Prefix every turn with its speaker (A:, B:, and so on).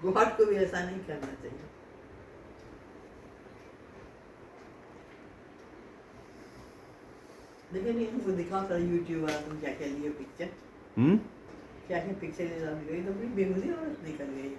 A: God को भी ऐसा नहीं करना चाहिए। देखिए नहीं हमको दिखाओ सारा यूट्यूब वाला तुम क्या क्या लिए पिक्चर, क्या क्या पिक्चर निकल गई, तो फिर बेगुजी और निकल गई।